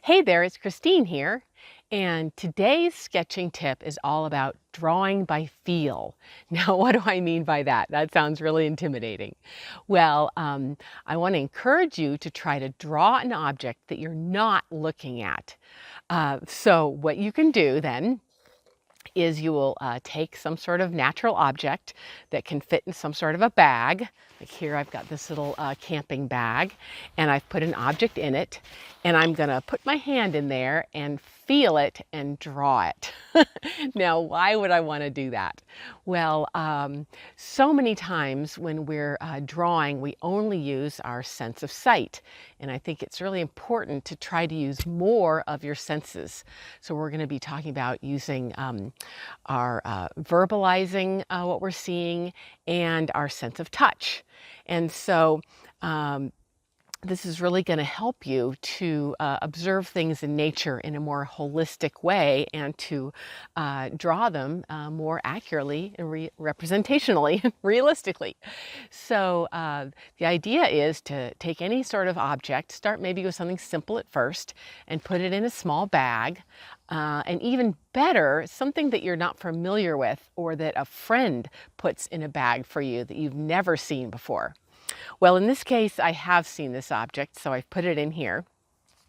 Hey there, it's Christine here. And today's sketching tip is all about drawing by feel. Now, what do I mean by that? That sounds really intimidating. Well, I want to encourage you to try to draw an object that you're not looking at. So what you can do then is you will take some sort of natural object that can fit in some sort of a bag. Like here I've got this little camping bag and I've put an object in it, and I'm gonna put my hand in there and feel it and draw it. Now, why would I want to do that? Well, so many times when we're drawing, we only use our sense of sight. And I think it's really important to try to use more of your senses. So we're going to be talking about using our verbalizing what we're seeing and our sense of touch. And so um, this is really going to help you to observe things in nature in a more holistic way and to draw them more accurately and representationally, realistically. So the idea is to take any sort of object, start maybe with something simple at first, and put it in a small bag. And even better, something that you're not familiar with or that a friend puts in a bag for you that you've never seen before. Well, in this case, I have seen this object, so I've put it in here.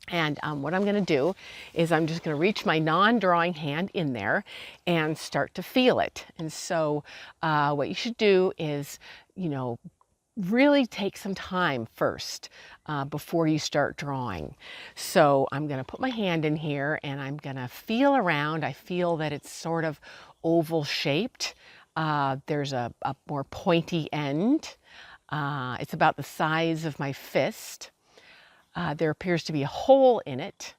And what I'm going to do is I'm just going to reach my non-drawing hand in there and start to feel it. And so what you should do is, really take some time first before you start drawing. So I'm going to put my hand in here and I'm going to feel around. I feel that it's sort of oval shaped. There's a more pointy end. It's about the size of my fist. There appears to be a hole in it.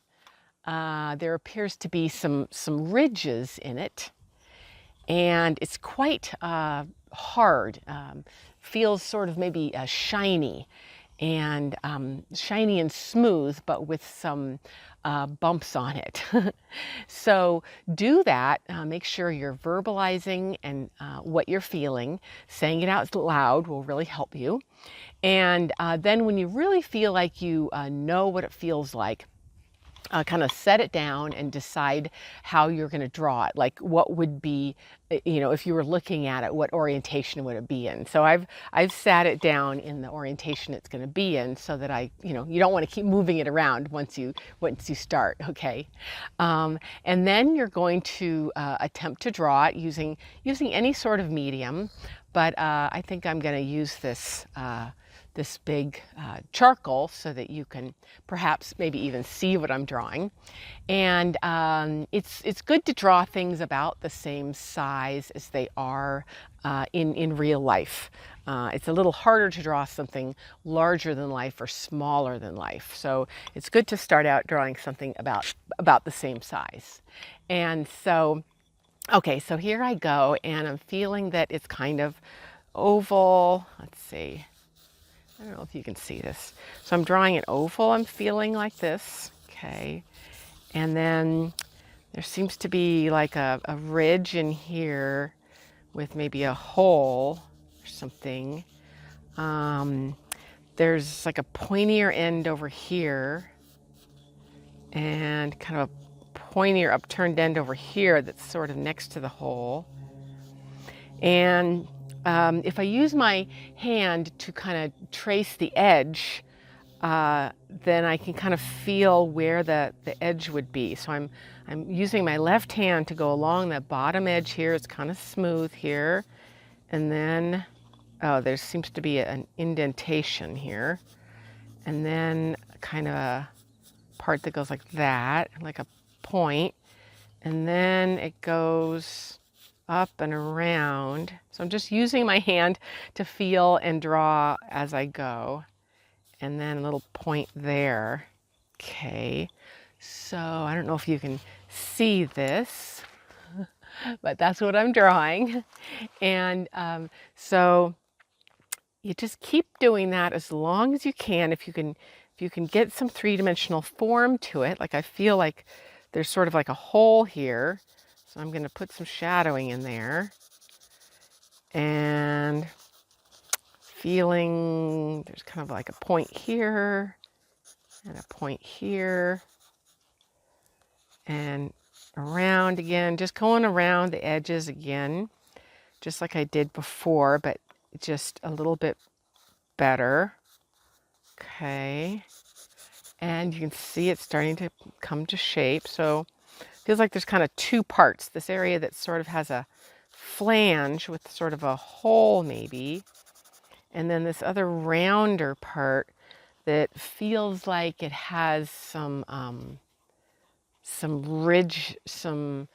There appears to be some ridges in it. And it's quite hard. Feels sort of maybe shiny and smooth, but with some bumps on it. So do that. Make sure you're verbalizing and what you're feeling. Saying it out loud will really help you. And then when you really feel like you know what it feels like, kind of set it down and decide how you're going to draw it. Like what would be, if you were looking at it, what orientation would it be in? So I've sat it down in the orientation it's going to be in, so that you don't want to keep moving it around once you start. Okay, and then you're going to attempt to draw it using any sort of medium, but I think I'm going to use this. This big charcoal so that you can perhaps maybe even see what I'm drawing. And it's good to draw things about the same size as they are in real life. It's a little harder to draw something larger than life or smaller than life. So it's good to start out drawing something about the same size. And so, okay, so here I go, and I'm feeling that it's kind of oval. Let's see. I don't know if you can see this. So I'm drawing an oval. I'm feeling like this. Okay. And then there seems to be like a ridge in here with maybe a hole or something. There's like a pointier end over here and kind of a pointier upturned end over here that's sort of next to the hole. And if I use my hand to kind of trace the edge, then I can kind of feel where the edge would be. So I'm using my left hand to go along the bottom edge here. It's kind of smooth here. And then, there seems to be an indentation here. And then kind of a part that goes like that, like a point. And then it goes up and around. So I'm just using my hand to feel and draw as I go. And then a little point there. Okay, so I don't know if you can see this, but that's what I'm drawing. And so you just keep doing that as long as you can. If you can get some three-dimensional form to it, like I feel like there's sort of like a hole here. So I'm going to put some shadowing in there. And feeling there's kind of like a point here and a point here. and around again, just going around the edges again, just like I did before, but just a little bit better. Okay. And you can see it's starting to come to shape. So it feels like there's kind of two parts. This area that sort of has a flange with sort of a hole maybe. And then this other rounder part that feels like it has some ridge, some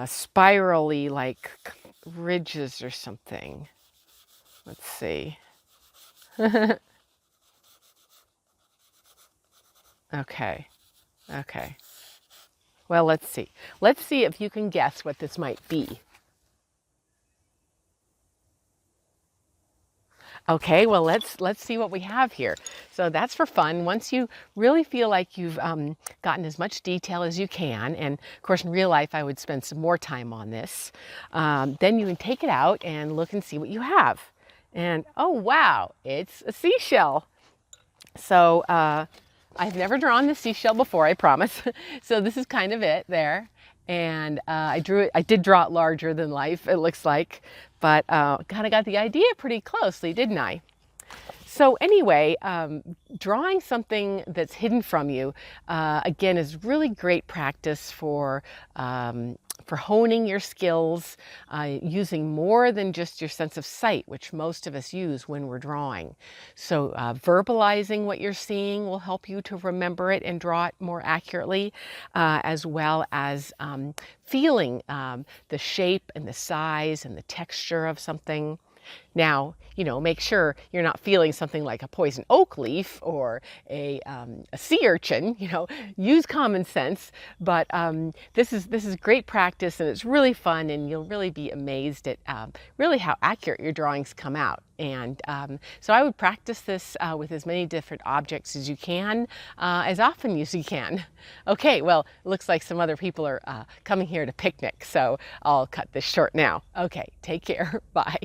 spirally like ridges or something. Let's see. Okay. Okay. Well, let's see. Let's see if you can guess what this might be. Okay, well, let's see what we have here. So that's for fun. Once you really feel like you've gotten as much detail as you can, and of course in real life I would spend some more time on this, then you can take it out and look and see what you have. And oh wow, it's a seashell. So I've never drawn the seashell before, I promise. So this is kind of it there. And I did draw it larger than life, it looks like, but kind of got the idea pretty closely, didn't I? So anyway, drawing something that's hidden from you, again, is really great practice for honing your skills, using more than just your sense of sight, which most of us use when we're drawing. So verbalizing what you're seeing will help you to remember it and draw it more accurately, as well as feeling the shape and the size and the texture of something. Now, make sure you're not feeling something like a poison oak leaf or a sea urchin. Use common sense. But this is great practice, and it's really fun, and you'll really be amazed at really how accurate your drawings come out. And so I would practice this with as many different objects as you can, as often as you can. Okay, well, it looks like some other people are coming here to picnic, so I'll cut this short now. Okay, take care. Bye.